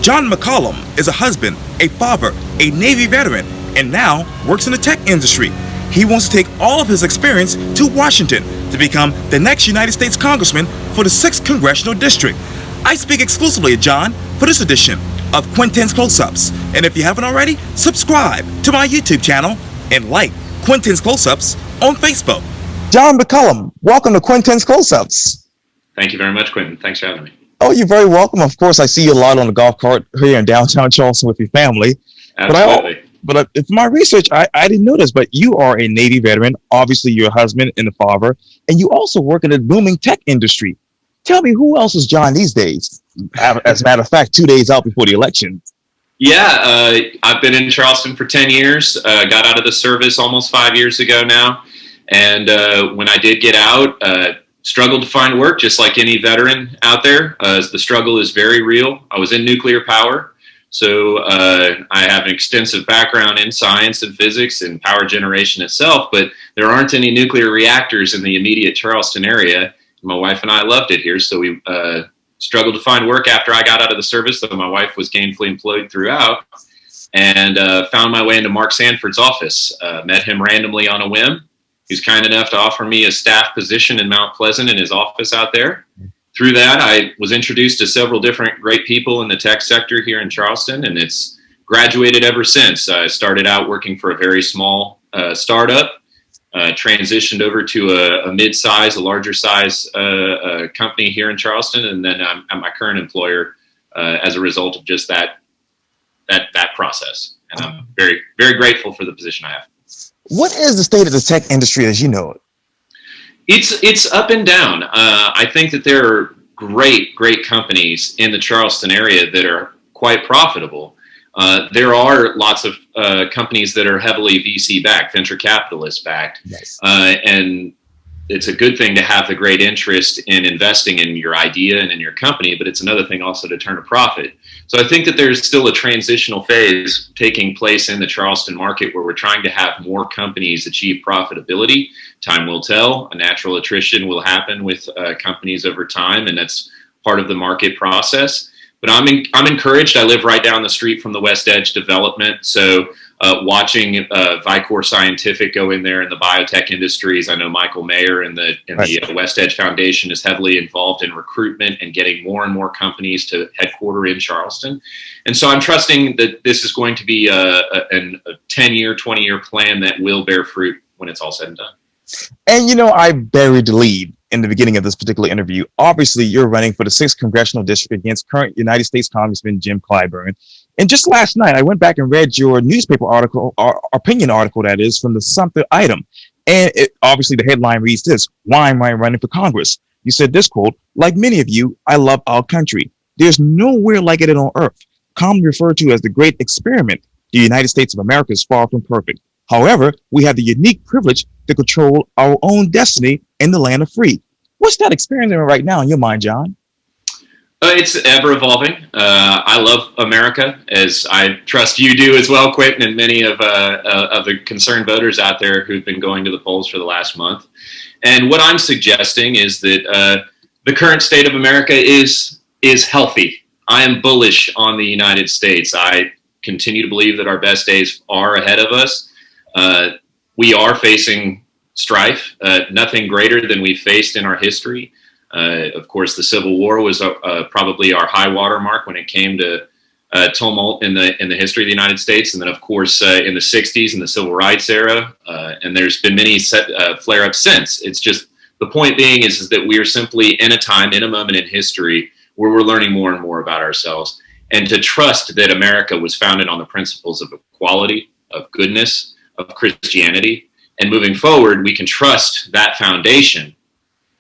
John McCollum is a husband, a father, a Navy veteran, and now works in the tech industry. He wants to take all of his experience to Washington to become the next United States Congressman for the 6th Congressional District. I speak exclusively to John for this edition of Quintin's Close-Ups. And if you haven't already, subscribe to my YouTube channel and like Quintin's Close-Ups on Facebook. John McCollum, welcome to Quintin's Close-Ups. Thank you very much, Quintin. Thanks for having me. Oh, you're very welcome. Of course, I see you a lot on the golf cart here in downtown Charleston with your family. Absolutely. But for my research, I didn't know this, but you are a Navy veteran. Obviously, you're a husband and a father, and you also work in the booming tech industry. Tell me, who else is John these days? As a matter of fact, 2 days out before the election. Yeah, I've been in Charleston for 10 years, got out of the service almost 5 years ago now. And when I did get out, struggled to find work just like any veteran out there. The struggle is very real. I was in nuclear power, so I have an extensive background in science and physics and power generation itself, but there aren't any nuclear reactors in the immediate Charleston area. My wife and I loved it here, so we struggled to find work after I got out of the service, though my wife was gainfully employed throughout, and found my way into Mark Sanford's office. Met him randomly on a whim. He was kind enough to offer me a staff position in Mount Pleasant in his office out there. Through that, I was introduced to several different great people in the tech sector here in Charleston, and it's graduated ever since. I started out working for a very small startup, transitioned over to a mid-size, a larger size company here in Charleston, and then I'm at my current employer as a result of just that process. And I'm very, very grateful for the position I have. What is the state of the tech industry as you know it? It's up and down. I think that there are great companies in the Charleston area that are quite profitable. There are lots of companies that are heavily VC backed, venture capitalist backed. Nice. And it's a good thing to have the great interest in investing in your idea and in your company, but it's another thing also to turn a profit. So I think that there's still a transitional phase taking place in the Charleston market where we're trying to have more companies achieve profitability. Time will tell. A natural attrition will happen with companies over time, and that's part of the market process. But I'm encouraged. I live right down the street from the West Edge development, so watching Vicor Scientific go in there in the biotech industries. I know Michael Mayer and the West Edge Foundation is heavily involved in recruitment and getting more and more companies to headquarter in Charleston. And so I'm trusting that this is going to be a 10-year, 20-year plan that will bear fruit when it's all said and done. And, you know, I buried the lead in the beginning of this particular interview. Obviously, you're running for the 6th Congressional District against current United States Congressman Jim Clyburn. And just last night, I went back and read your newspaper article, or opinion article, that is, from the Sumter item. And obviously, the headline reads this: "Why am I running for Congress?" You said this quote: "Like many of you, I love our country. There's nowhere like it on earth. Commonly referred to as the Great Experiment, the United States of America is far from perfect. However, we have the unique privilege to control our own destiny in the land of free." What's that experiment right now in your mind, John? It's ever evolving. I love America, as I trust you do as well, Quintin, and many of the concerned voters out there who've been going to the polls for the last month. And what I'm suggesting is that the current state of America is healthy. I am bullish on the United States. I continue to believe that our best days are ahead of us. We are facing strife, nothing greater than we've faced in our history. Of course, the Civil War was probably our high water mark when it came to tumult in the history of the United States. And then, of course, in the 60s in the Civil Rights era, and there's been many flare-ups since. It's just, the point being is that we are simply in a time, in a moment in history where we're learning more and more about ourselves. And to trust that America was founded on the principles of equality, of goodness, of Christianity. And moving forward, we can trust that foundation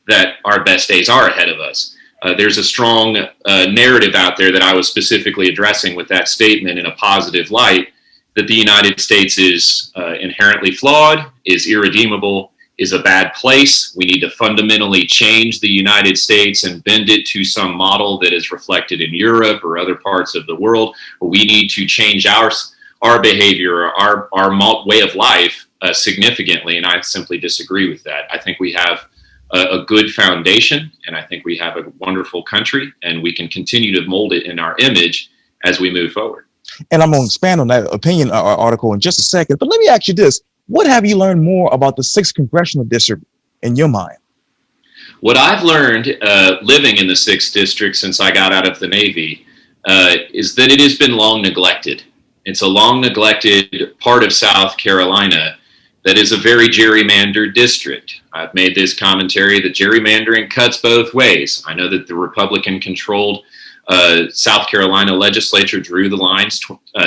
that our best days are ahead of us. There's a strong narrative out there that I was specifically addressing with that statement in a positive light, that the United States is inherently flawed, is irredeemable, is a bad place. We need to fundamentally change the United States and bend it to some model that is reflected in Europe or other parts of the world. We need to change our behavior, our way of life significantly, and I simply disagree with that. I think we have a good foundation, and I think we have a wonderful country, and we can continue to mold it in our image as we move forward. And I'm going to expand on that opinion article in just a second. But let me ask you this. What have you learned more about the 6th Congressional District in your mind? What I've learned living in the 6th District since I got out of the Navy is that it has been long neglected. It's a long neglected part of South Carolina that is a very gerrymandered district. I've made this commentary that gerrymandering cuts both ways. I know that the Republican-controlled South Carolina legislature drew the lines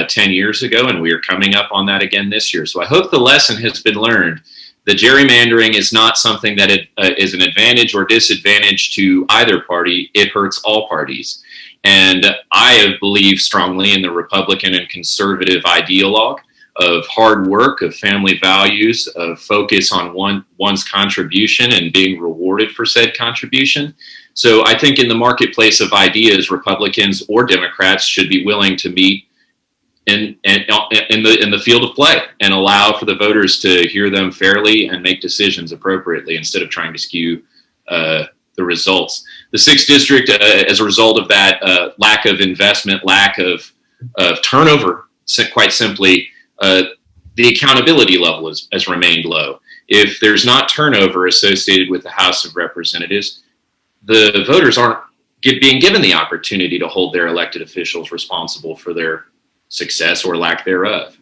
10 years ago, and we are coming up on that again this year. So I hope the lesson has been learned that gerrymandering is not something that is an advantage or disadvantage to either party. It hurts all parties. And I believe strongly in the Republican and conservative ideologue of hard work, of family values, of focus on one's contribution and being rewarded for said contribution. So I think in the marketplace of ideas, Republicans or Democrats should be willing to meet in the field of play and allow for the voters to hear them fairly and make decisions appropriately instead of trying to skew the results. The 6th District, as a result of that lack of investment, lack of turnover, quite simply, the accountability level has remained low. If there's not turnover associated with the House of Representatives, the voters aren't being given the opportunity to hold their elected officials responsible for their success or lack thereof.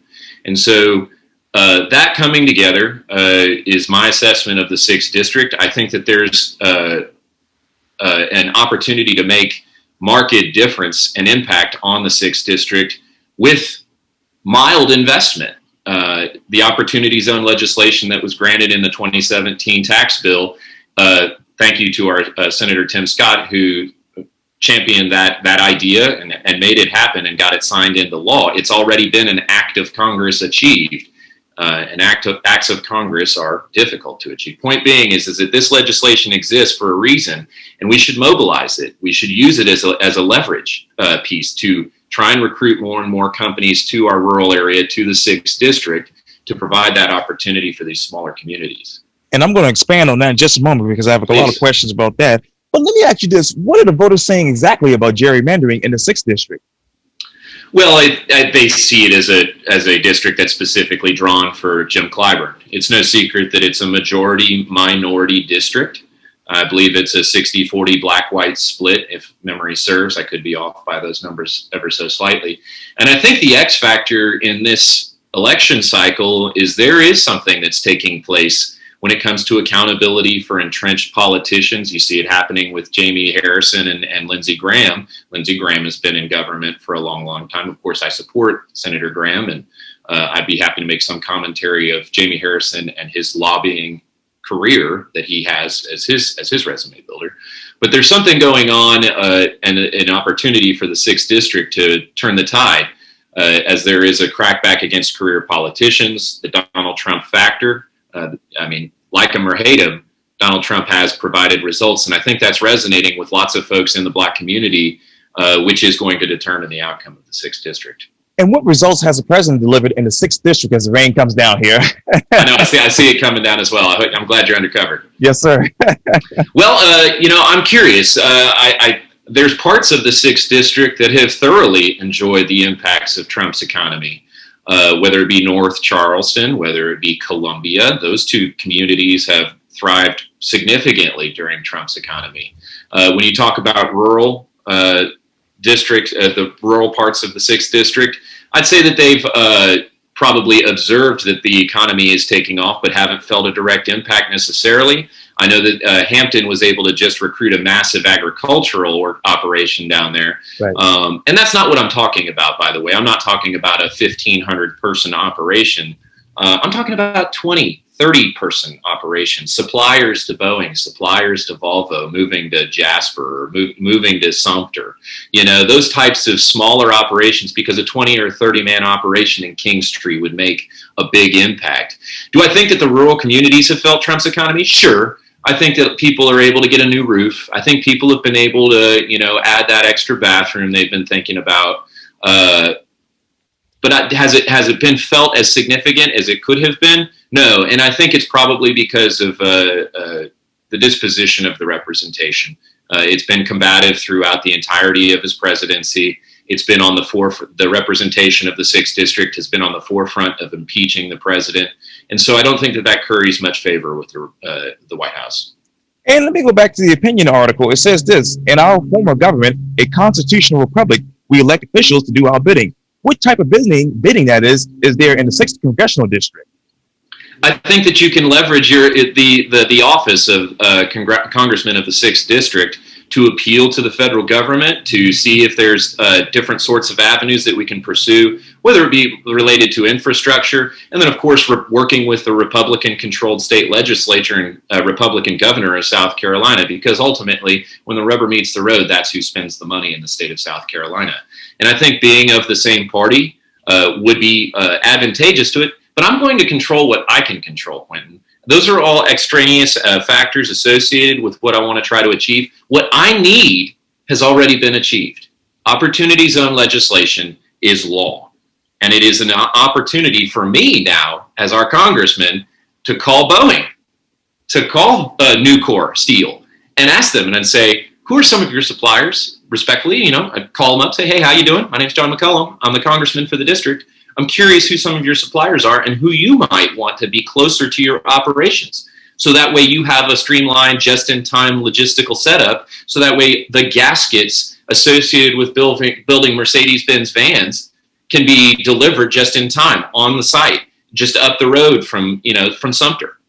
And so that coming together is my assessment of the 6th District. I think that there's an opportunity to make marked difference and impact on the 6th District with mild investment. The Opportunity Zone legislation that was granted in the 2017 tax bill, thank you to our Senator Tim Scott, who championed that idea and made it happen and got it signed into law. It's already been an act of Congress achieved. Acts of Congress are difficult to achieve. Point being is that this legislation exists for a reason, and we should mobilize it. We should use it as a leverage piece to try and recruit more and more companies to our rural area, to the 6th District, to provide that opportunity for these smaller communities. And I'm going to expand on that in just a moment because I have a lot of questions about that. But let me ask you this. What are the voters saying exactly about gerrymandering in the 6th District? Well, they see it as a district that's specifically drawn for Jim Clyburn. It's no secret that it's a majority-minority district. I believe it's a 60-40 black-white split, if memory serves. I could be off by those numbers ever so slightly. And I think the X factor in this election cycle is there is something that's taking place when it comes to accountability for entrenched politicians. You see it happening with Jamie Harrison and Lindsey Graham. Lindsey Graham has been in government for a long, long time. Of course, I support Senator Graham, and I'd be happy to make some commentary of Jamie Harrison and his lobbying career that he has as his resume builder. But there's something going on and an opportunity for the 6th District to turn the tide as there is a crackback against career politicians, the Donald Trump factor. Like him or hate him, Donald Trump has provided results, and I think that's resonating with lots of folks in the Black community, which is going to determine the outcome of the 6th District. And what results has the president delivered in the 6th District as the rain comes down here? I know, I see it coming down as well. I'm glad you're undercover. Yes, sir. Well, I'm curious. There's parts of the 6th District that have thoroughly enjoyed the impacts of Trump's economy. Whether it be North Charleston, whether it be Columbia, those two communities have thrived significantly during Trump's economy. When you talk about rural districts, the rural parts of the 6th District, I'd say that they've probably observed that the economy is taking off, but haven't felt a direct impact necessarily. I know that Hampton was able to just recruit a massive agricultural operation down there. Right. And that's not what I'm talking about, by the way. I'm not talking about a 1,500 person operation. I'm talking about 20, 30 person operation. Suppliers to Boeing, suppliers to Volvo, moving to Jasper, or moving to Sumter. Those types of smaller operations, because a 20 or 30 man operation in Kingstree would make a big impact. Do I think that the rural communities have felt Trump's economy? Sure. I think that people are able to get a new roof. I think people have been able to, add that extra bathroom they've been thinking about. But has it been felt as significant as it could have been? No. And I think it's probably because of the disposition of the representation. It's been combative throughout the entirety of his presidency. It's been on the forefront. The representation of the 6th District has been on the forefront of impeaching the president. And so I don't think that that curries much favor with the White House. And let me go back to the opinion article. It says this: in our form of government, a constitutional republic, we elect officials to do our bidding. What type of bidding that is there in the 6th Congressional District? I think that you can leverage the office of congressman of the 6th District to appeal to the federal government to see if there's different sorts of avenues that we can pursue, whether it be related to infrastructure, and then of course we're working with the Republican-controlled state legislature and Republican governor of South Carolina, because ultimately when the rubber meets the road, that's who spends the money in the state of South Carolina. And I think being of the same party would be advantageous to it, but I'm going to control what I can control, Quintin. Those are all extraneous factors associated with what I want to try to achieve. What I need has already been achieved. Opportunity zone legislation is law. And it is an opportunity for me now, as our congressman, to call Boeing, to call Nucor Steel, and ask them and say, who are some of your suppliers? Respectfully, I'd call them up, say, hey, how you doing? My name's John McCollum. I'm the congressman for the district. I'm curious who some of your suppliers are and who you might want to be closer to your operations. So that way you have a streamlined, just-in-time logistical setup. So that way the gaskets associated with building Mercedes-Benz vans can be delivered just in time on the site, just up the road from Sumter.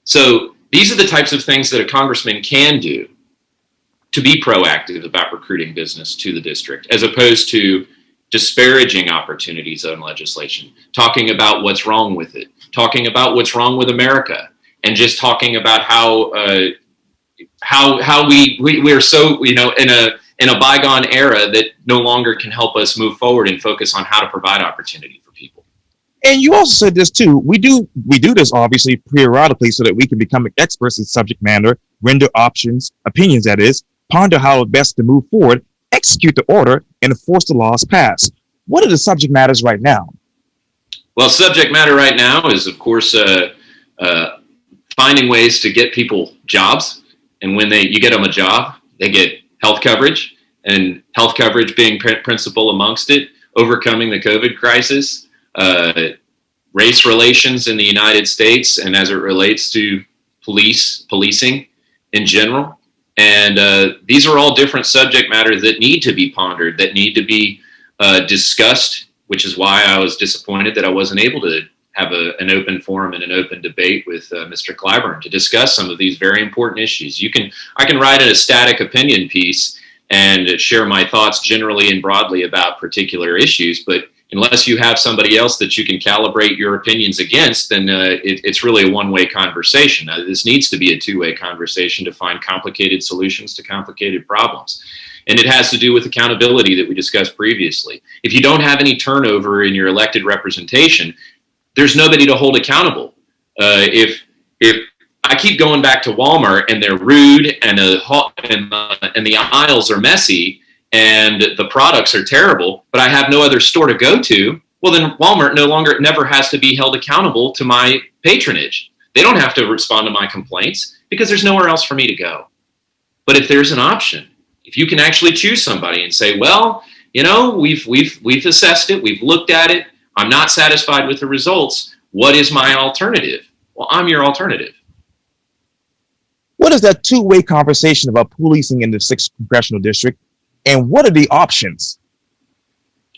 So these are the types of things that a congressman can do to be proactive about recruiting business to the district, as opposed to disparaging opportunity zone legislation, talking about what's wrong with it, talking about what's wrong with America, and just talking about how we're so in a bygone era that no longer can help us move forward and focus on how to provide opportunity for people. And you also said this too. We do this obviously periodically so that we can become experts in subject matter, render opinions that is, ponder how best to move forward, execute the order, and enforce the laws passed. What are the subject matters right now? Well, subject matter right now is, of course, finding ways to get people jobs. And when you get them a job, they get health coverage, and health coverage being principal amongst it, overcoming the COVID crisis, race relations in the United States, and as it relates to policing in general. And these are all different subject matters that need to be pondered, that need to be discussed, which is why I was disappointed that I wasn't able to have an open forum and an open debate with Mr. Clyburn to discuss some of these very important issues. I can write a static opinion piece and share my thoughts generally and broadly about particular issues, but unless you have somebody else that you can calibrate your opinions against, then it's really a one-way conversation. This needs to be a two-way conversation to find complicated solutions to complicated problems. And it has to do with accountability that we discussed previously. If you don't have any turnover in your elected representation, there's nobody to hold accountable. If I keep going back to Walmart and they're rude and the aisles are messy, and the products are terrible, but I have no other store to go to, well, then Walmart never has to be held accountable to my patronage. They don't have to respond to my complaints because there's nowhere else for me to go. But if there's an option, if you can actually choose somebody and say, well, we've assessed it, we've looked at it, I'm not satisfied with the results, what is my alternative? Well, I'm your alternative. What is that two-way conversation about policing in the 6th Congressional District? And what are the options?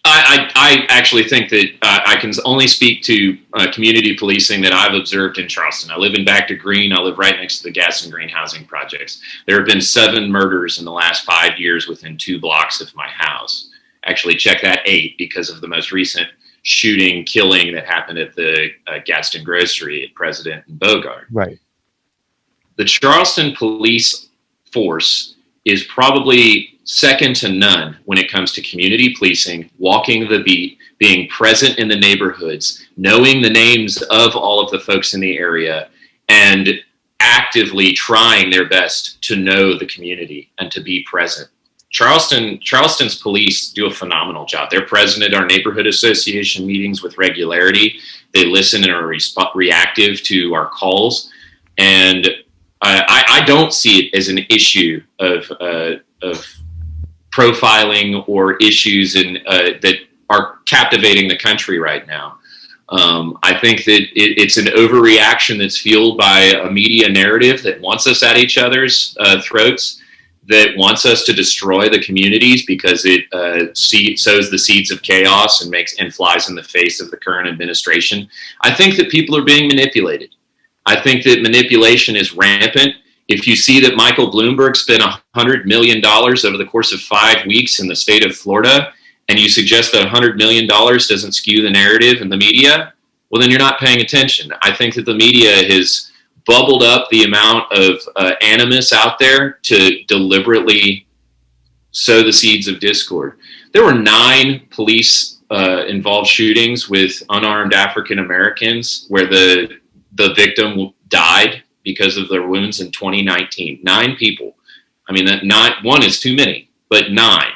I actually think that I can only speak to community policing that I've observed in Charleston. I live in Back to Green. I live right next to the Gas and Green housing projects. There have been 7 murders in the last 5 years within 2 blocks of my house. Actually, check that 8 because of the most recent killing that happened at the Gaston Grocery at President and Bogart. Right. The Charleston police force is probably second to none when it comes to community policing, walking the beat, being present in the neighborhoods, knowing the names of all of the folks in the area, and actively trying their best to know the community and to be present. Charleston's police do a phenomenal job. They're present at our neighborhood association meetings with regularity. They listen and are reactive to our calls. And I don't see it as an issue of profiling or issues that are captivating the country right now. I think that it's an overreaction that's fueled by a media narrative that wants us at each other's throats, that wants us to destroy the communities because it sows the seeds of chaos and flies in the face of the current administration. I think that people are being manipulated. I think that manipulation is rampant. If you see that Michael Bloomberg spent $100 million over the course of 5 weeks in the state of Florida, and you suggest that $100 million doesn't skew the narrative in the media, well, then you're not paying attention. I think that the media has bubbled up the amount of animus out there to deliberately sow the seeds of discord. There were 9 police involved shootings with unarmed African Americans where the victim died because of their wounds in 2019. 9 people. I mean, one is too many, but 9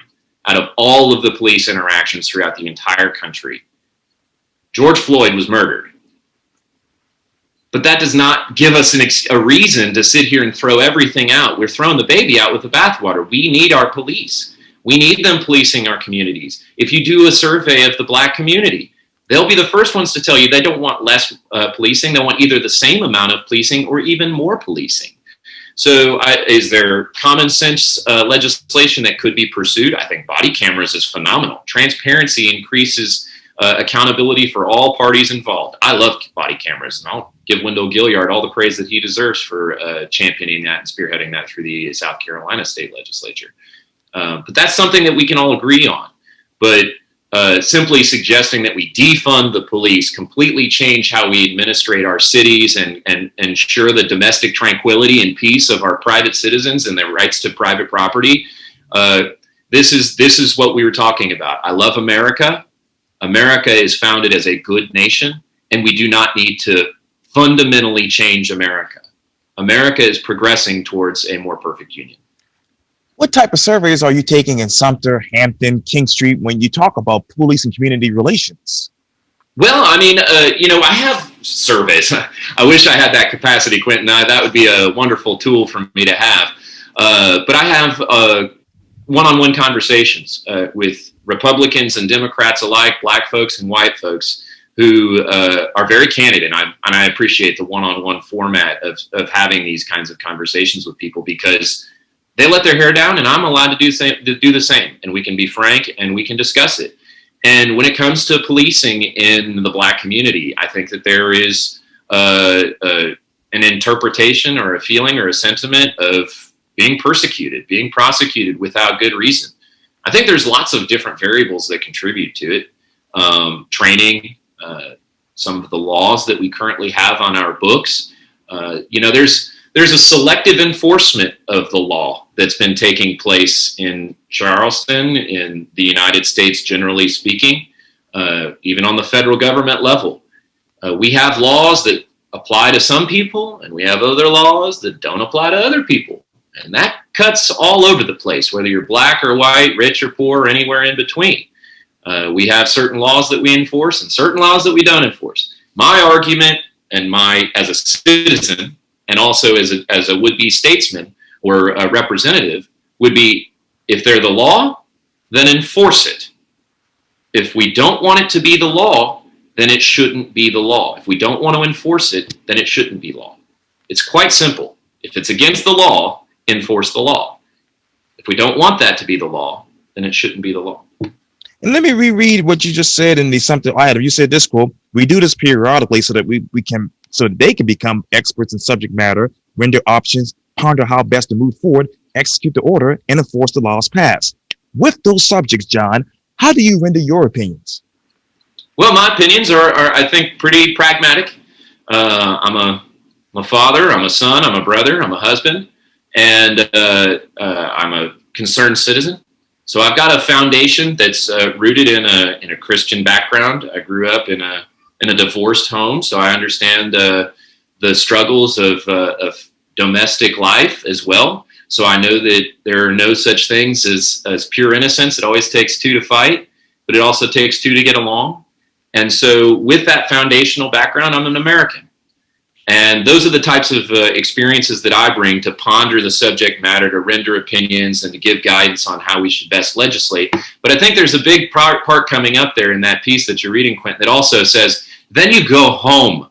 out of all of the police interactions throughout the entire country. George Floyd was murdered. But that does not give us a reason to sit here and throw everything out. We're throwing the baby out with the bathwater. We need our police. We need them policing our communities. If you do a survey of the Black community, they'll be the first ones to tell you they don't want less policing. They want either the same amount of policing or even more policing. So is there common sense legislation that could be pursued? I think body cameras is phenomenal. Transparency increases accountability for all parties involved. I love body cameras, and I'll give Wendell Gilliard all the praise that he deserves for championing that and spearheading that through the South Carolina state legislature. But that's something that we can all agree on. But simply suggesting that we defund the police, completely change how we administrate our cities and ensure the domestic tranquility and peace of our private citizens and their rights to private property. This is what we were talking about. I love America. America is founded as a good nation, and we do not need to fundamentally change America. America is progressing towards a more perfect union. What type of surveys are you taking in Sumter, Hampton, King Street when you talk about police and community relations? Well, I mean, I have surveys. I wish I had that capacity, Quintin. That would be a wonderful tool for me to have. But I have one-on-one conversations with Republicans and Democrats alike, Black folks and white folks, who are very candid, and I appreciate the one-on-one format of having these kinds of conversations with people because they let their hair down, and I'm allowed to do the same, and we can be frank and we can discuss it. And when it comes to policing in the Black community, I think that there is an interpretation or a feeling or a sentiment of being persecuted, being prosecuted without good reason. I think there's lots of different variables that contribute to it. Training, some of the laws that we currently have on our books. There's a selective enforcement of the law that's been taking place in Charleston, in the United States, generally speaking, even on the federal government level. We have laws that apply to some people, and we have other laws that don't apply to other people. And that cuts all over the place, whether you're Black or white, rich or poor, or anywhere in between. We have certain laws that we enforce and certain laws that we don't enforce. My argument, and as a citizen, and also as a would-be statesman or a representative, would be, if they're the law, then enforce it. If we don't want it to be the law, then it shouldn't be the law. If we don't want to enforce it, then it shouldn't be law. It's quite simple. If it's against the law, enforce the law. If we don't want that to be the law, then it shouldn't be the law. And let me reread what you just said in the something item. You said this quote: "We do this periodically so that they can become experts in subject matter, render options, ponder how best to move forward, execute the order, and enforce the laws passed." With those subjects, John, how do you render your opinions? Well, my opinions are I think, pretty pragmatic. I'm a father, I'm a son, I'm a brother, I'm a husband, and I'm a concerned citizen. So I've got a foundation that's rooted in a Christian background. I grew up in a divorced home, so I understand the struggles of domestic life as well. So I know that there are no such things as pure innocence. It always takes two to fight, but it also takes two to get along. And so with that foundational background, I'm an American. And those are the types of experiences that I bring to ponder the subject matter, to render opinions, and to give guidance on how we should best legislate. But I think there's a big part coming up there in that piece that you're reading, Quintin, that also says, then you go home.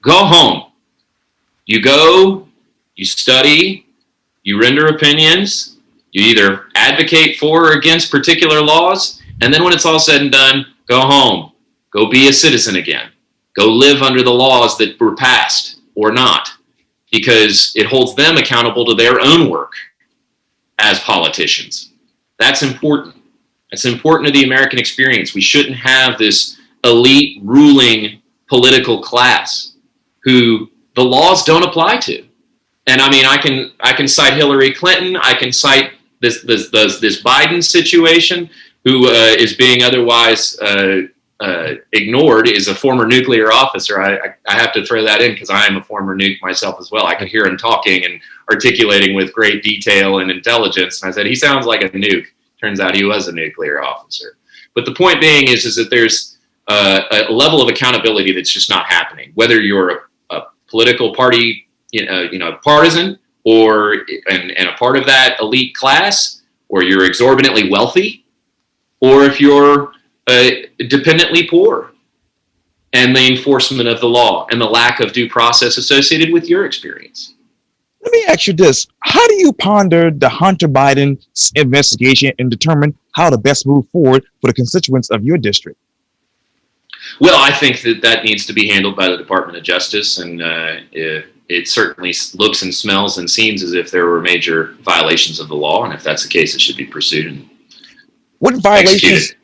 Go home. You go, you study, you render opinions, you either advocate for or against particular laws, and then when it's all said and done, go home. Go be a citizen again. Go live under the laws that were passed or not, because it holds them accountable to their own work as politicians. That's important. It's important to the American experience. We shouldn't have this elite ruling political class who the laws don't apply to. And I mean, I can cite Hillary Clinton. I can cite this Biden situation, who is being otherwise ignored, is a former nuclear officer. I have to throw that in because I am a former nuke myself as well. I could hear him talking and articulating with great detail and intelligence. And I said, he sounds like a nuke. Turns out he was a nuclear officer. But the point being is that there's a level of accountability that's just not happening. Whether you're a political party, partisan, or and a part of that elite class, or you're exorbitantly wealthy, or if you're dependently poor, and the enforcement of the law and the lack of due process associated with your experience. Let me ask you this. How do you ponder the Hunter Biden investigation and determine how to best move forward for the constituents of your district? Well, I think that needs to be handled by the Department of Justice, and it certainly looks and smells and seems as if there were major violations of the law, and if that's the case, it should be pursued and executed.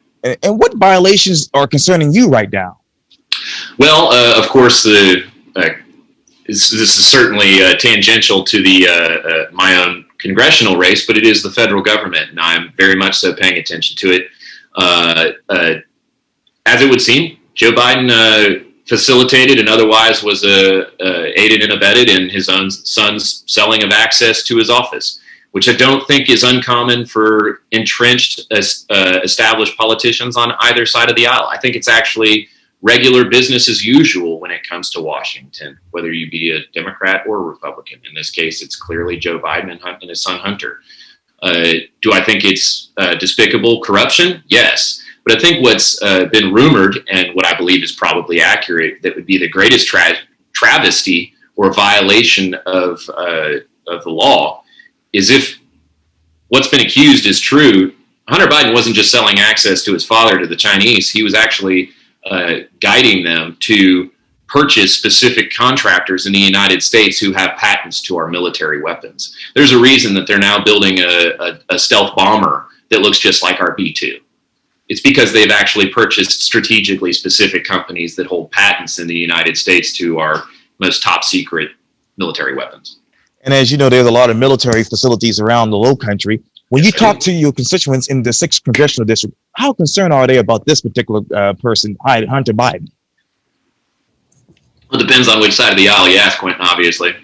And what violations are concerning you right now? Well, of course, this is certainly tangential to the my own congressional race, but it is the federal government, and I'm very much so paying attention to it. As it would seem, Joe Biden facilitated and otherwise was aided and abetted in his own son's selling of access to his office, which I don't think is uncommon for entrenched, established politicians on either side of the aisle. I think it's actually regular business as usual when it comes to Washington, whether you be a Democrat or a Republican. In this case, it's clearly Joe Biden and his son Hunter. Do I think it's despicable corruption? Yes. But I think what's been rumored, and what I believe is probably accurate, that would be the greatest travesty or violation of the law, is if what's been accused is true. Hunter Biden wasn't just selling access to his father to the Chinese. He was actually guiding them to purchase specific contractors in the United States who have patents to our military weapons. There's a reason that they're now building a stealth bomber that looks just like our B-2. It's because they've actually purchased strategically specific companies that hold patents in the United States to our most top secret military weapons. And as you know, there's a lot of military facilities around the Low Country. When you talk to your constituents in the 6th Congressional District, how concerned are they about this particular person, Hunter Biden? Well, it depends on which side of the aisle you ask, Quintin, obviously.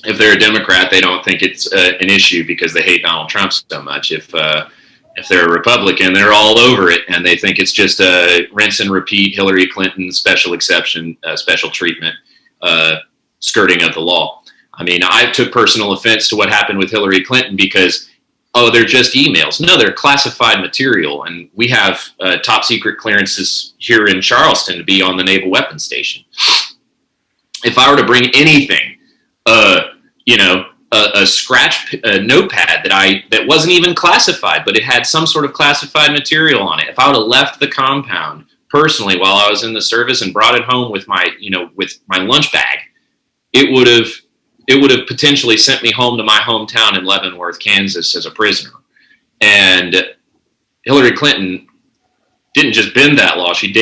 If they're a Democrat, they don't think it's an issue because they hate Donald Trump so much. If they're a Republican, they're all over it, and they think it's just a rinse and repeat Hillary Clinton special exception, special treatment, skirting of the law. I mean, I took personal offense to what happened with Hillary Clinton because, they're just emails. No, they're classified material, and we have top secret clearances here in Charleston to be on the Naval Weapons Station. If I were to bring anything, a scratch notepad that wasn't even classified, but it had some sort of classified material on it. If I would have left the compound personally while I was in the service and brought it home with my lunch bag, it would have potentially sent me home to my hometown in Leavenworth, Kansas as a prisoner. And Hillary Clinton didn't just bend that law, she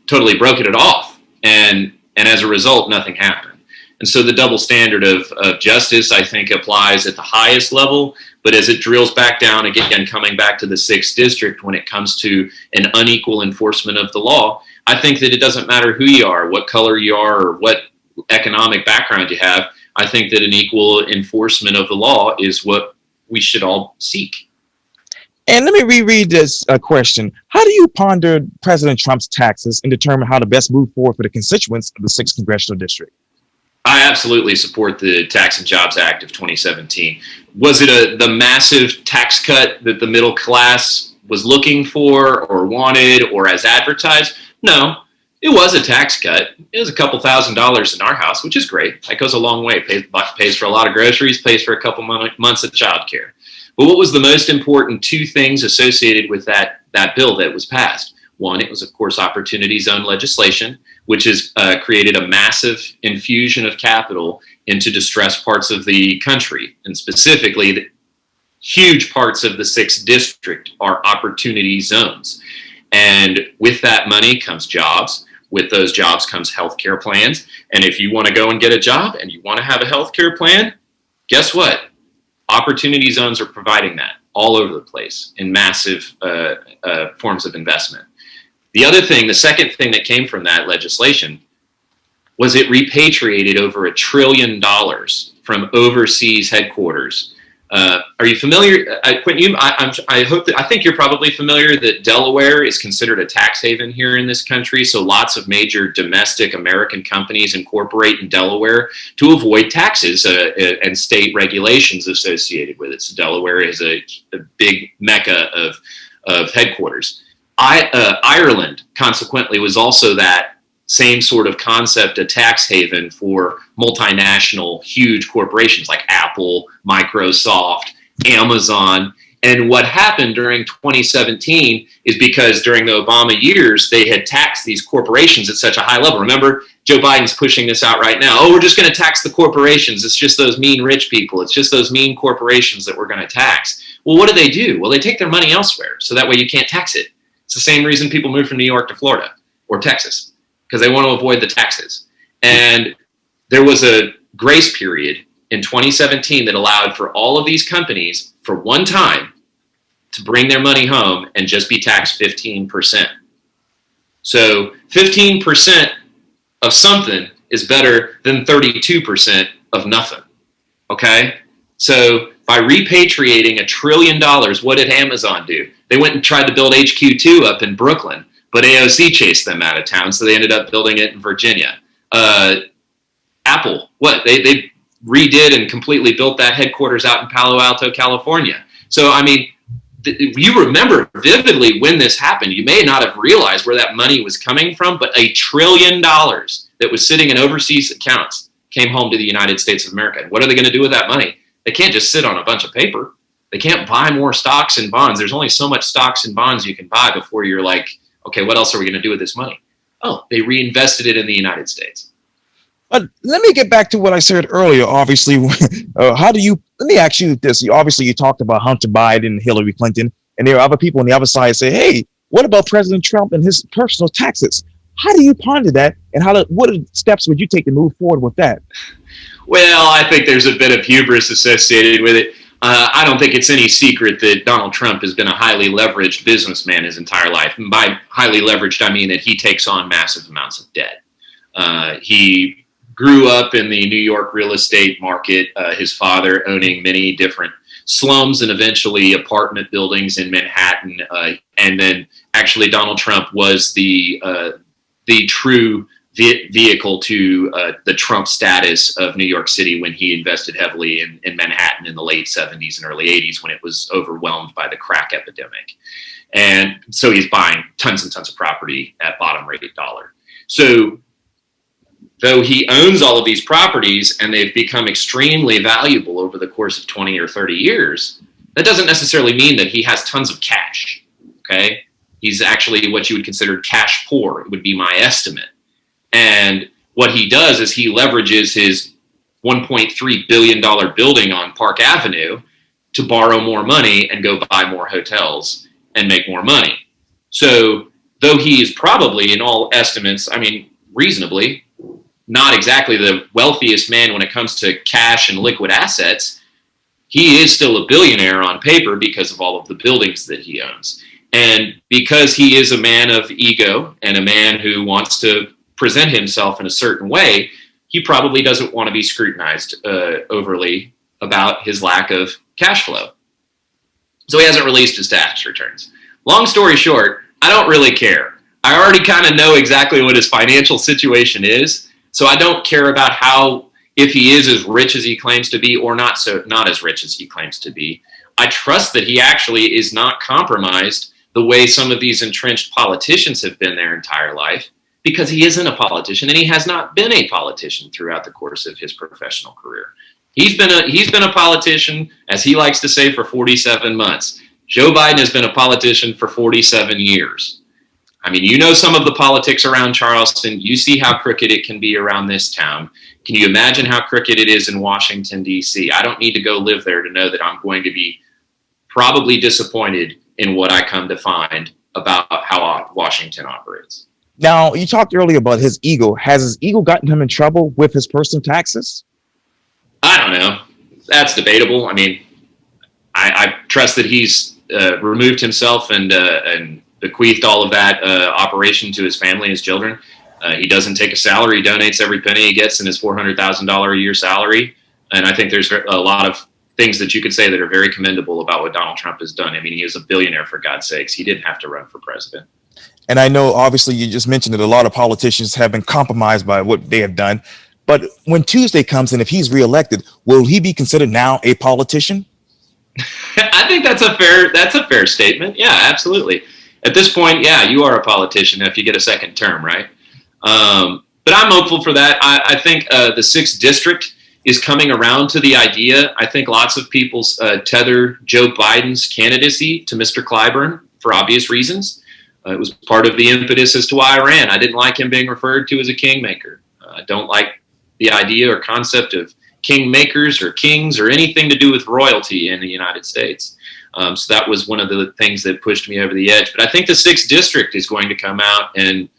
totally broke it off. And as a result, nothing happened. And so the double standard of justice, I think, applies at the highest level. But as it drills back down, again, coming back to the 6th District, when it comes to an unequal enforcement of the law, I think that it doesn't matter who you are, what color you are, or what economic background you have. I think that an equal enforcement of the law is what we should all seek. And let me reread this question. How do you ponder President Trump's taxes and determine how to best move forward for the constituents of the 6th Congressional District? I absolutely support the Tax and Jobs Act of 2017. Was it the massive tax cut that the middle class was looking for or wanted or as advertised? No, it was a tax cut. It was a couple $1,000s in our house, which is great. That goes a long way. Pays for a lot of groceries, pays for a couple months of childcare. But what was the most important two things associated with that bill that was passed? One, it was, of course, Opportunity Zone legislation, which has created a massive infusion of capital into distressed parts of the country. And specifically, the huge parts of the 6th District are opportunity zones. And with that money comes jobs. With those jobs comes healthcare plans. And if you want to go and get a job and you want to have a healthcare plan, guess what? Opportunity zones are providing that all over the place in massive forms of investment. The other thing, the second thing that came from that legislation was it repatriated over $1 trillion from overseas headquarters. Are you familiar, Quintin? I think you're probably familiar that Delaware is considered a tax haven here in this country. So lots of major domestic American companies incorporate in Delaware to avoid taxes and state regulations associated with it. So Delaware is a big mecca of headquarters. Ireland, consequently, was also that same sort of concept, a tax haven for multinational, huge corporations like Apple, Microsoft, Amazon. And what happened during 2017 is because during the Obama years, they had taxed these corporations at such a high level. Remember, Joe Biden's pushing this out right now. Oh, we're just going to tax the corporations. It's just those mean rich people. It's just those mean corporations that we're going to tax. Well, what do? Well, they take their money elsewhere. So that way you can't tax it. It's the same reason people move from New York to Florida or Texas, because they want to avoid the taxes. And there was a grace period in 2017 that allowed for all of these companies for one time to bring their money home and just be taxed 15%. So 15% of something is better than 32% of nothing, okay? So by repatriating $1 trillion, what did Amazon do? They went and tried to build HQ2 up in Brooklyn, but AOC chased them out of town, so they ended up building it in Virginia. Apple, they redid and completely built that headquarters out in Palo Alto, California. So, I mean, you remember vividly when this happened. You may not have realized where that money was coming from, but $1 trillion that was sitting in overseas accounts came home to the United States of America. And what are they going to do with that money? They can't just sit on a bunch of paper. They can't buy more stocks and bonds. There's only so much stocks and bonds you can buy before you're like, okay, what else are we going to do with this money? Oh, they reinvested it in the United States. Let me get back to what I said earlier. Obviously, let me ask you this. Obviously, you talked about Hunter Biden and Hillary Clinton, and there are other people on the other side say, hey, what about President Trump and his personal taxes? How do you ponder that, and what steps would you take to move forward with that? Well, I think there's a bit of hubris associated with it. I don't think it's any secret that Donald Trump has been a highly leveraged businessman his entire life. And by highly leveraged, I mean that he takes on massive amounts of debt. He grew up in the New York real estate market, his father owning many different slums and eventually apartment buildings in Manhattan. And then actually Donald Trump was the true vehicle to the Trump status of New York City when he invested heavily in Manhattan in the late 70s and early 80s when it was overwhelmed by the crack epidemic. And so he's buying tons and tons of property at bottom rate dollar. So though he owns all of these properties and they've become extremely valuable over the course of 20 or 30 years, that doesn't necessarily mean that he has tons of cash, okay? He's actually what you would consider cash poor, it would be my estimate. And what he does is he leverages his $1.3 billion building on Park Avenue to borrow more money and go buy more hotels and make more money. So though he is probably, in all estimates, I mean, reasonably, not exactly the wealthiest man when it comes to cash and liquid assets, he is still a billionaire on paper because of all of the buildings that he owns. And because he is a man of ego and a man who wants to present himself in a certain way, he probably doesn't want to be scrutinized overly about his lack of cash flow. So he hasn't released his tax returns. Long story short, I don't really care. I already kind of know exactly what his financial situation is, so I don't care about how if he is as rich as he claims to be or not as rich as he claims to be. I trust that he actually is not compromised the way some of these entrenched politicians have been their entire life, because he isn't a politician, and he has not been a politician throughout the course of his professional career. He's been a politician, as he likes to say, for 47 months. Joe Biden has been a politician for 47 years. I mean, you know some of the politics around Charleston. You see how crooked it can be around this town. Can you imagine how crooked it is in Washington, D.C.? I don't need to go live there to know that I'm going to be probably disappointed in what I come to find about how Washington operates. Now, you talked earlier about his ego. Has his ego gotten him in trouble with his personal taxes? I don't know. That's debatable. I mean, I trust that he's removed himself and bequeathed all of that operation to his family, his children. He doesn't take a salary. He donates every penny he gets in his $400,000 a year salary. And I think there's a lot of things that you could say that are very commendable about what Donald Trump has done. I mean, he is a billionaire, for God's sakes. He didn't have to run for president. And I know, obviously, you just mentioned that a lot of politicians have been compromised by what they have done. But when Tuesday comes and if he's reelected, will he be considered now a politician? I think that's a fair statement. Yeah, absolutely. At this point, yeah, you are a politician if you get a second term, right? But I'm hopeful for that. I think the 6th District is coming around to the idea. I think lots of people tether Joe Biden's candidacy to Mr. Clyburn for obvious reasons. It was part of the impetus as to why I ran. I didn't like him being referred to as a kingmaker. I don't like the idea or concept of kingmakers or kings or anything to do with royalty in the United States. So that was one of the things that pushed me over the edge. But I think the 6th District is going to come out and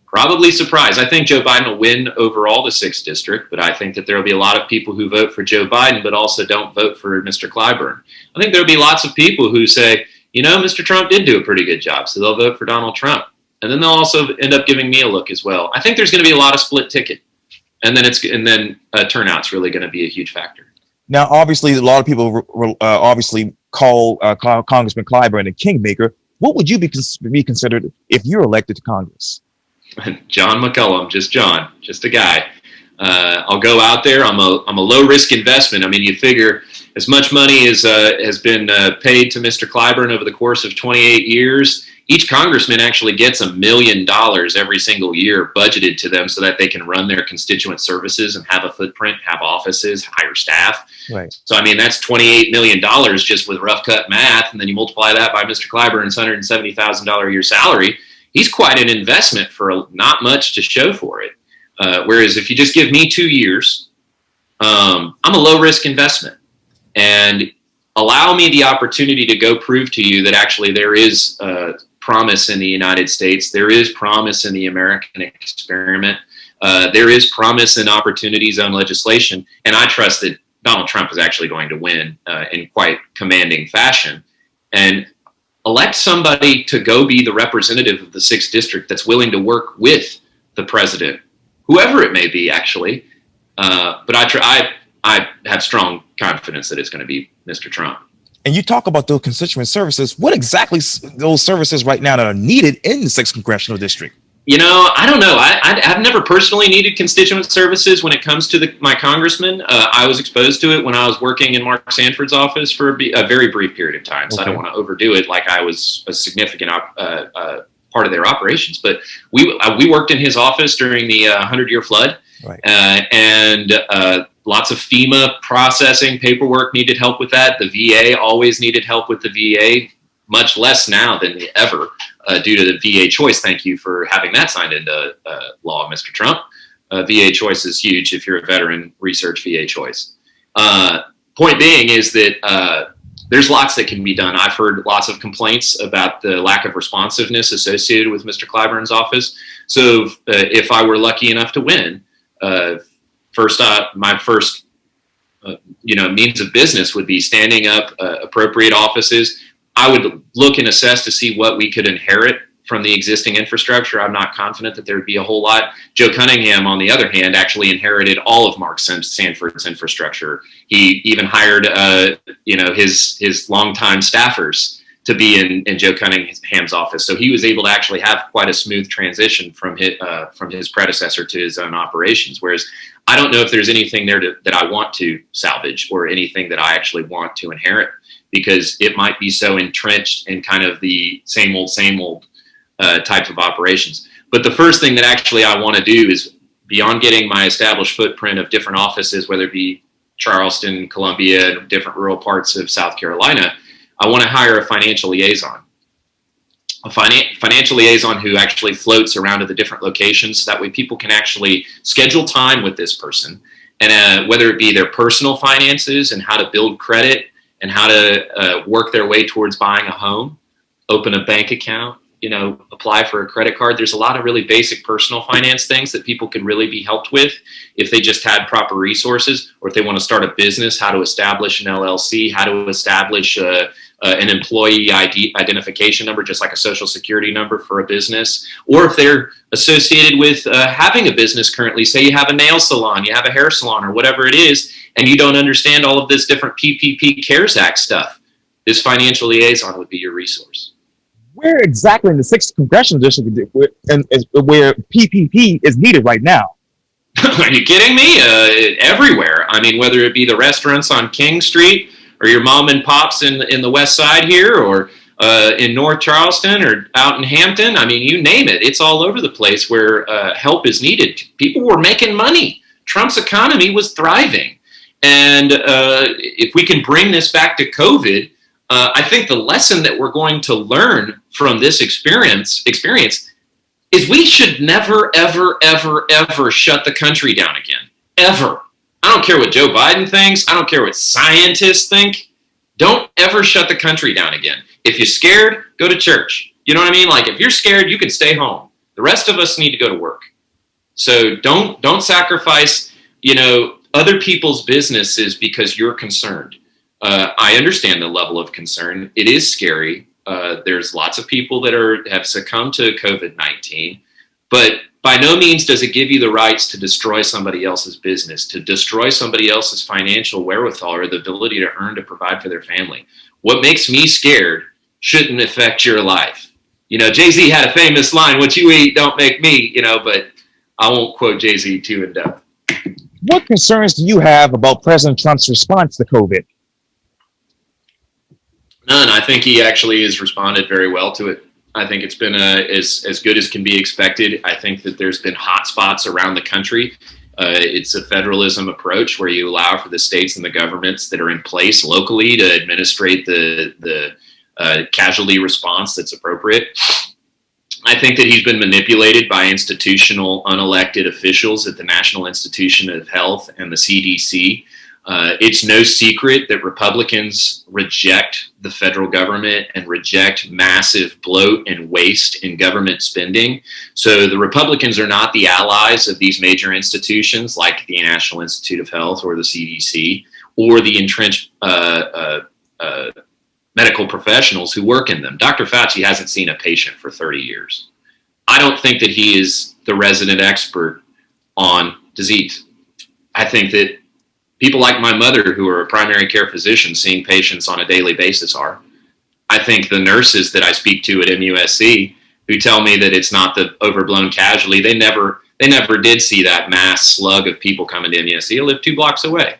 probably surprise. I think Joe Biden will win overall the 6th District, but I think that there will be a lot of people who vote for Joe Biden but also don't vote for Mr. Clyburn. I think there will be lots of people who say, you know, Mr. Trump did do a pretty good job, so they'll vote for Donald Trump. And then they'll also end up giving me a look as well. I think there's going to be a lot of split ticket. And then turnout's really going to be a huge factor. Now, obviously, a lot of people obviously call Congressman Clyburn a kingmaker. What would you be considered if you're elected to Congress? John McCollum, just a guy. I'll go out there. I'm a low risk investment. I mean, you figure as much money as has been paid to Mr. Clyburn over the course of 28 years. Each congressman actually gets $1 million every single year budgeted to them so that they can run their constituent services and have a footprint, have offices, hire staff. Right. So, I mean, that's $28 million just with rough cut math. And then you multiply that by Mr. Clyburn's $170,000 a year salary. He's quite an investment for not much to show for it. Whereas if you just give me 2 years, I'm a low risk investment. And allow me the opportunity to go prove to you that actually there is promise in the United States. There is promise in the American experiment. There is promise in opportunity zone legislation. And I trust that Donald Trump is actually going to win in quite commanding fashion. And elect somebody to go be the representative of the 6th District that's willing to work with the president, whoever it may be, actually. But I have strong confidence that it's going to be Mr. Trump. And you talk about those constituent services. What exactly those services right now that are needed in the 6th Congressional District? You know, I don't know. I've never personally needed constituent services when it comes to my congressman. I was exposed to it when I was working in Mark Sanford's office for a very brief period of time. So I don't want to overdo it like I was a significant part of their operations. But we worked in his office during the 100-year flood. Right. And lots of FEMA processing, paperwork needed help with that. The VA always needed help with the VA, much less now than ever due to the VA choice. Thank you for having that signed into law, Mr. Trump. VA choice is huge if you're a veteran. Research VA choice. Point being is that there's lots that can be done. I've heard lots of complaints about the lack of responsiveness associated with Mr. Clyburn's office. So if I were lucky enough to win, my first means of business would be standing up appropriate offices. I would look and assess to see what we could inherit from the existing infrastructure. I'm not confident that there would be a whole lot. Joe Cunningham, on the other hand, actually inherited all of Mark Sanford's infrastructure. He even hired his longtime staffers to be in Joe Cunningham's office. So he was able to actually have quite a smooth transition from his predecessor to his own operations. Whereas I don't know if there's anything there that I want to salvage or anything that I actually want to inherit, because it might be so entrenched in kind of the same old types of operations. But the first thing that actually I want to do is, beyond getting my established footprint of different offices, whether it be Charleston, Columbia, and different rural parts of South Carolina, I want to hire a financial liaison. A financial liaison who actually floats around to the different locations, so that way people can actually schedule time with this person, and whether it be their personal finances and how to build credit and how to work their way towards buying a home, open a bank account, apply for a credit card. There's a lot of really basic personal finance things that people could really be helped with if they just had proper resources, or if they want to start a business, how to establish an LLC, how to establish an employee identification number, just like a social security number for a business, or if they're associated with having a business currently, say you have a nail salon, you have a hair salon, or whatever it is, and you don't understand all of this different PPP CARES Act stuff, this financial liaison would be your resource. Where exactly in the 6th Congressional District where PPP is needed right now? Are you kidding me? Everywhere. I mean, whether it be the restaurants on King Street, or your mom and pops in the West Side here, or in North Charleston, or out in Hampton. I mean, you name it. It's all over the place where help is needed. People were making money. Trump's economy was thriving. And if we can bring this back to COVID, I think the lesson that we're going to learn from this experience is we should never, ever, ever, ever shut the country down again. Ever. I don't care what Joe Biden thinks. I don't care what scientists think. Don't ever shut the country down again. If you're scared, go to church. You know what I mean? Like, if you're scared, you can stay home. The rest of us need to go to work. So don't sacrifice, other people's businesses because you're concerned. I understand the level of concern. It is scary. There's lots of people that have succumbed to COVID-19, but by no means does it give you the rights to destroy somebody else's business, to destroy somebody else's financial wherewithal or the ability to earn to provide for their family. What makes me scared shouldn't affect your life. Jay-Z had a famous line, "What you eat don't make me," but I won't quote Jay-Z too in depth. What concerns do you have about President Trump's response to COVID? None. I think he actually has responded very well to it. I think it's been as good as can be expected. I think that there's been hot spots around the country. It's a federalism approach where you allow for the states and the governments that are in place locally to administrate the casualty response that's appropriate. I think that he's been manipulated by institutional unelected officials at the National Institution of Health and the CDC. It's no secret that Republicans reject the federal government and reject massive bloat and waste in government spending. So the Republicans are not the allies of these major institutions like the National Institute of Health or the CDC or the entrenched medical professionals who work in them. Dr. Fauci hasn't seen a patient for 30 years. I don't think that he is the resident expert on disease. I think that people like my mother, who are a primary care physician seeing patients on a daily basis, are. I think the nurses that I speak to at MUSC who tell me that it's not the overblown casualty, they never did see that mass slug of people coming to MUSC. I live 2 blocks away.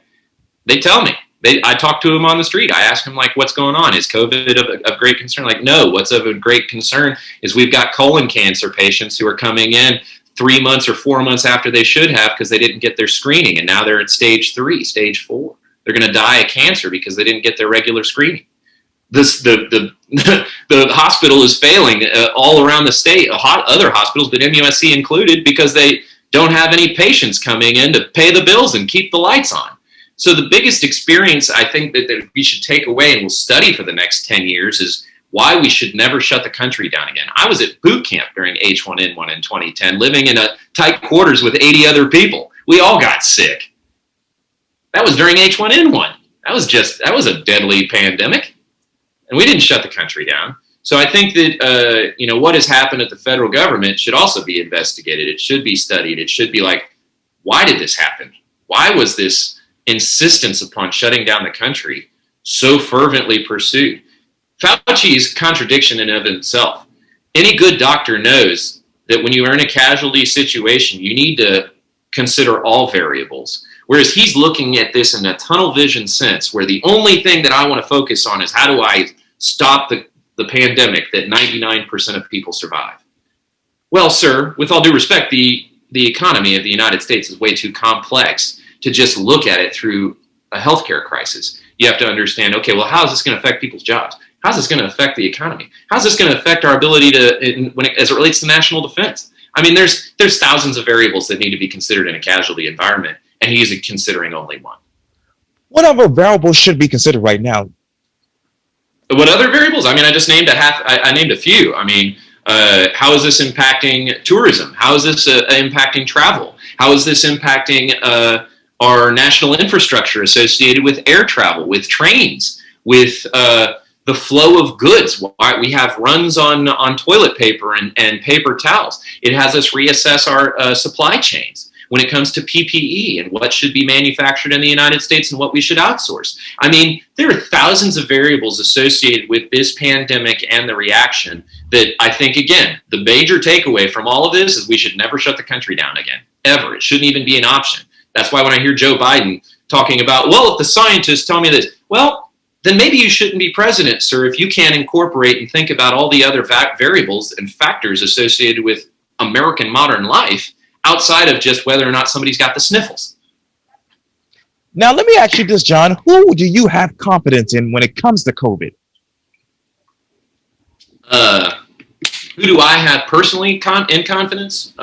They tell me. I talk to them on the street. I ask them, like, what's going on? Is COVID of great concern? Like, no, what's of a great concern is we've got colon cancer patients who are coming in 3 months or 4 months after they should have because they didn't get their screening, and now they're at stage 3, stage 4. They're going to die of cancer because they didn't get their regular screening. The hospital is failing all around the state, other hospitals, but MUSC included, because they don't have any patients coming in to pay the bills and keep the lights on. So the biggest experience I think that we should take away and we'll study for the next 10 years is why we should never shut the country down again. I was at boot camp during H1N1 in 2010, living in a tight quarters with 80 other people. We all got sick. That was during H1N1. That was a deadly pandemic, and we didn't shut the country down. So I think that what has happened at the federal government should also be investigated. It should be studied. It should be like, why did this happen? Why was this insistence upon shutting down the country so fervently pursued? Fauci is contradiction in and of itself. Any good doctor knows that when you are in a casualty situation, you need to consider all variables. Whereas he's looking at this in a tunnel vision sense, where the only thing that I want to focus on is how do I stop the pandemic that 99% of people survive. Well, sir, with all due respect, the economy of the United States is way too complex to just look at it through a healthcare crisis. You have to understand, okay, well, how is this going to affect people's jobs? How's this going to affect the economy? How's this going to affect our ability as it relates to national defense? I mean, there's thousands of variables that need to be considered in a casualty environment, and he's considering only one. What other variables should be considered right now? What other variables? I mean, I just named I named a few. I mean, how is this impacting tourism? How is this impacting travel? How is this impacting our national infrastructure associated with air travel, with trains, with the flow of goods? We have runs on toilet paper and paper towels. It has us reassess our supply chains when it comes to PPE and what should be manufactured in the United States and what we should outsource. I mean, there are thousands of variables associated with this pandemic and the reaction that I think, again, the major takeaway from all of this is we should never shut the country down again, ever. It shouldn't even be an option. That's why when I hear Joe Biden talking about, well, if the scientists tell me this, well, then maybe you shouldn't be president, sir, if you can't incorporate and think about all the other variables and factors associated with American modern life outside of just whether or not somebody's got the sniffles. Now, let me ask you this, John. Who do you have confidence in when it comes to COVID? Who do I have personally in confidence?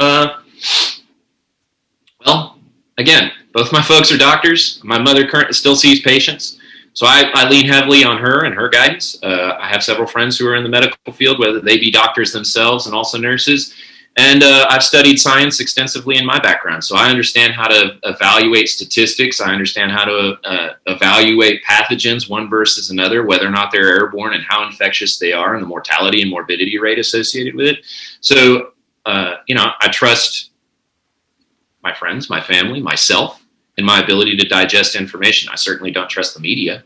Well, again, both my folks are doctors. My mother currently still sees patients. So I lean heavily on her and her guidance. I have several friends who are in the medical field, whether they be doctors themselves and also nurses. And I've studied science extensively in my background. So I understand how to evaluate statistics. I understand how to evaluate pathogens, one versus another, whether or not they're airborne and how infectious they are and the mortality and morbidity rate associated with it. So, I trust my friends, my family, myself, in my ability to digest information. I certainly don't trust the media.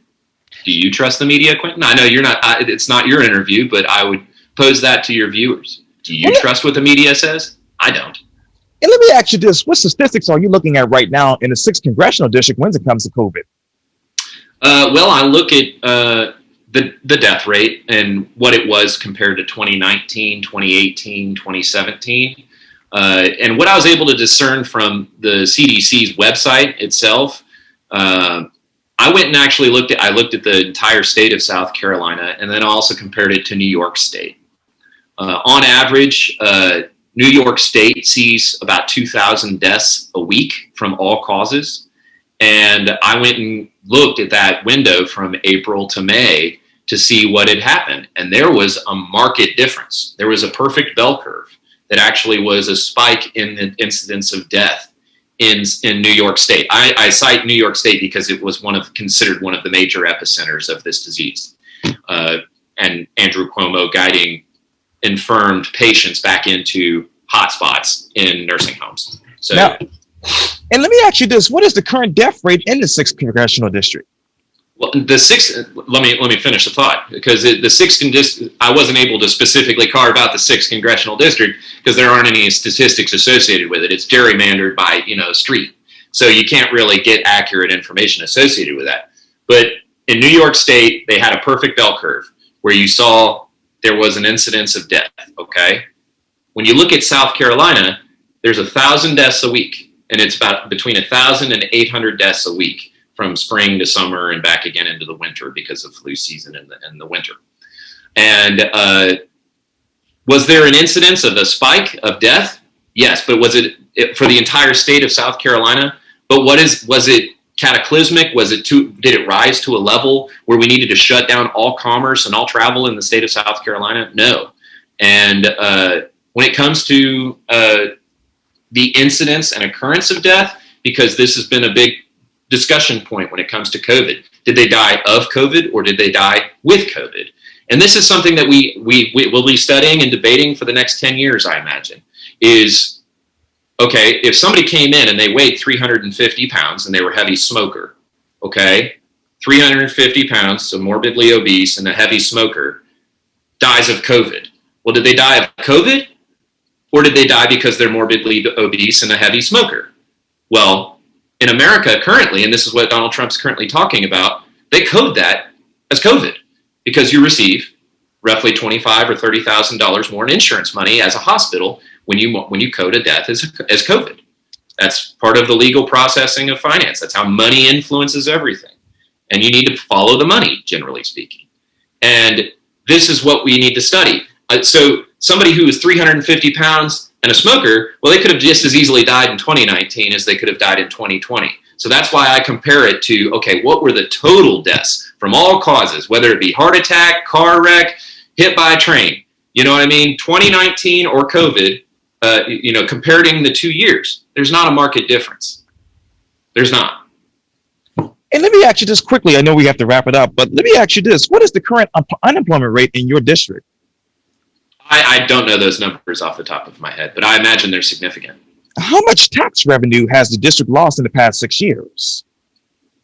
Do you trust the media, Quintin? I know you're not. It's not your interview, but I would pose that to your viewers. Do you trust what the media says? I don't. And let me ask you this. What statistics are you looking at right now in the 6th Congressional District when it comes to COVID? Well, I look at the death rate and what it was compared to 2019, 2018, 2017. And what I was able to discern from the CDC's website itself, I went and actually looked at the entire state of South Carolina, and then also compared it to New York State. On average, New York State sees about 2,000 deaths a week from all causes. And I went and looked at that window from April to May to see what had happened. And there was a marked difference. There was a perfect bell curve that actually was a spike in the incidence of death in New York State. I cite New York State because it was considered one of the major epicenters of this disease. And Andrew Cuomo guiding infirmed patients back into hotspots in nursing homes. So, now, and let me ask you this: what is the current death rate in the 6th Congressional District? Well, the 6th. Let me finish the thought, because the 6th. I wasn't able to specifically carve out the 6th Congressional District because there aren't any statistics associated with it. It's gerrymandered by street, so you can't really get accurate information associated with that. But in New York State, they had a perfect bell curve where you saw there was an incidence of death, okay? When you look at South Carolina, there's 1,000 deaths a week, and it's about between 1,000 and 800 deaths a week from spring to summer and back again into the winter because of flu season in the winter. And was there an incidence of a spike of death? Yes, but was it for the entire state of South Carolina? But was it cataclysmic? Did it rise to a level where we needed to shut down all commerce and all travel in the state of South Carolina? No. And when it comes to the incidence and occurrence of death, because this has been a big discussion point when it comes to COVID. Did they die of COVID or did they die with COVID? And this is something that we will be studying and debating for the next 10 years, I imagine, is, okay, if somebody came in and they weighed 350 pounds and they were a heavy smoker, okay, 350 pounds, so morbidly obese and a heavy smoker, dies of COVID. Well, did they die of COVID? Or did they die because they're morbidly obese and a heavy smoker? Well, in America currently, and this is what Donald Trump's currently talking about, they code that as COVID because you receive roughly $25,000 or $30,000 more in insurance money as a hospital when you code a death as COVID. That's part of the legal processing of finance. That's how money influences everything. And you need to follow the money, generally speaking. And this is what we need to study. So somebody who is 350 pounds and a smoker, well, they could have just as easily died in 2019 as they could have died in 2020. So that's why I compare it to, okay, what were the total deaths from all causes, whether it be heart attack, car wreck, hit by a train? You know what I mean? 2019 or COVID, comparing the 2 years, there's not a market difference. There's not. And let me ask you this quickly. I know we have to wrap it up, but let me ask you this. What is the current unemployment rate in your district? I don't know those numbers off the top of my head, but I imagine they're significant. How much tax revenue has the district lost in the past 6 years?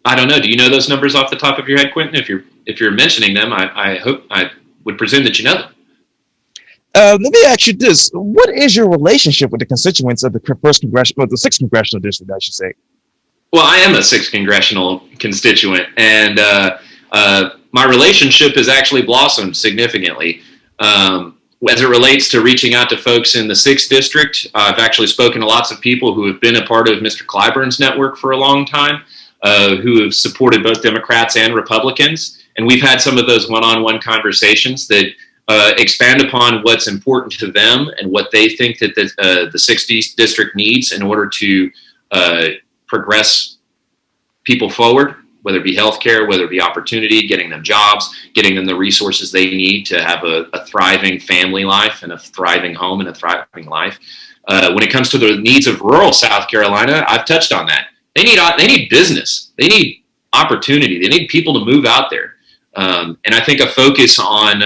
I don't know. Do you know those numbers off the top of your head, Quintin? If you're mentioning them, I would presume that you know them. Let me ask you this. What is your relationship with the constituents of the 6th Congressional District, I should say? Well, I am a 6th Congressional constituent, and my relationship has actually blossomed significantly. As it relates to reaching out to folks in the 6th District, I've actually spoken to lots of people who have been a part of Mr. Clyburn's network for a long time, who have supported both Democrats and Republicans. And we've had some of those one-on-one conversations that expand upon what's important to them and what they think that the 6th District needs in order to progress people forward, whether it be healthcare, whether it be opportunity, getting them jobs, getting them the resources they need to have a thriving family life and a thriving home and a thriving life. When it comes to the needs of rural South Carolina, I've touched on that. They need business. They need opportunity. They need people to move out there. And I think a focus on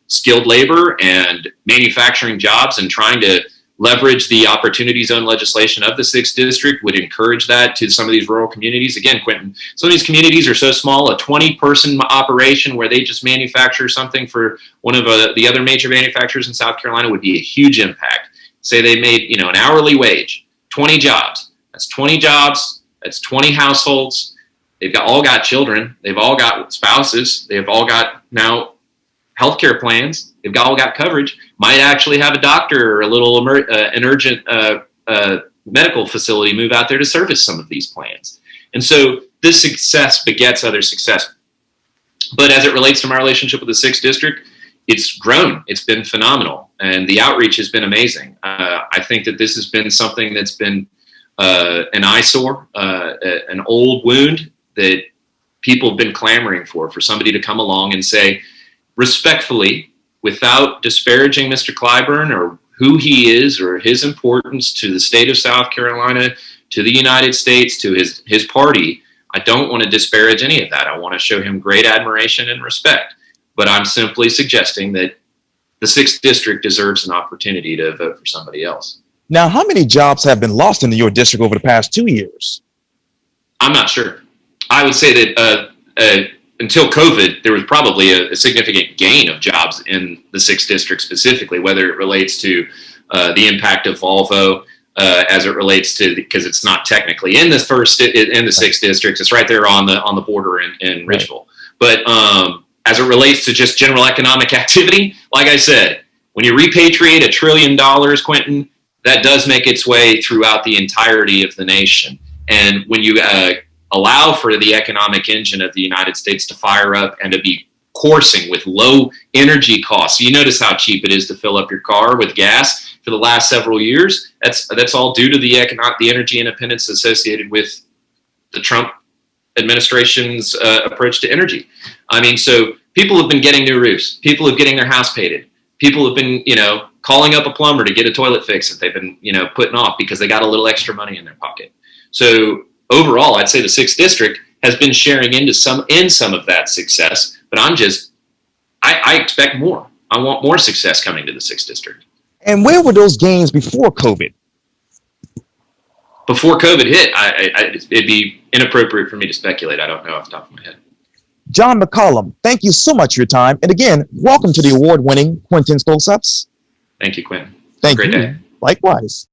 skilled labor and manufacturing jobs and trying to leverage the opportunity zone legislation of the 6th District would encourage that to some of these rural communities. Again, Quintin, some of these communities are so small, a 20-person operation where they just manufacture something for one of the other major manufacturers in South Carolina would be a huge impact. Say they made, an hourly wage, 20 jobs. That's 20 jobs. That's 20 households. They've all got children. They've all got spouses. They've all got now healthcare plans. They've all got coverage. Might actually have a doctor or a little an urgent medical facility move out there to service some of these plans. And so this success begets other success. But as it relates to my relationship with the 6th District, it's grown. It's been phenomenal. And the outreach has been amazing. I think that this has been something that's been an eyesore, an old wound that people have been clamoring for somebody to come along and say, respectfully, without disparaging Mr. Clyburn or who he is or his importance to the state of South Carolina, to the United States, to his party, I don't want to disparage any of that. I want to show him great admiration and respect. But I'm simply suggesting that the 6th District deserves an opportunity to vote for somebody else. Now, how many jobs have been lost in your district over the past 2 years? I'm not sure. I would say that until COVID, there was probably a significant gain of jobs in the 6th District specifically, whether it relates to the impact of Volvo as it relates to, because it's not technically in the 6th District, it's right there on the border in Ridgeville. But as it relates to just general economic activity, like I said, when you repatriate $1 trillion, Quintin, that does make its way throughout the entirety of the nation. And when you allow for the economic engine of the United States to fire up and to be coursing with low energy costs. You notice how cheap it is to fill up your car with gas for the last several years. That's all due to the energy independence associated with the Trump administration's approach to energy. I mean, so people have been getting new roofs. People have getting their house painted. People have been, calling up a plumber to get a toilet fix that they've been, putting off because they got a little extra money in their pocket. So overall, I'd say the 6th District has been sharing in some of that success, but I expect more. I want more success coming to the 6th District. And where were those gains before COVID? Before COVID hit, it'd be inappropriate for me to speculate. I don't know off the top of my head. John McCollum, thank you so much for your time. And again, welcome to the award-winning Quintin's Close-Ups. Thank you, Quentin. Thank Great you. day. Likewise.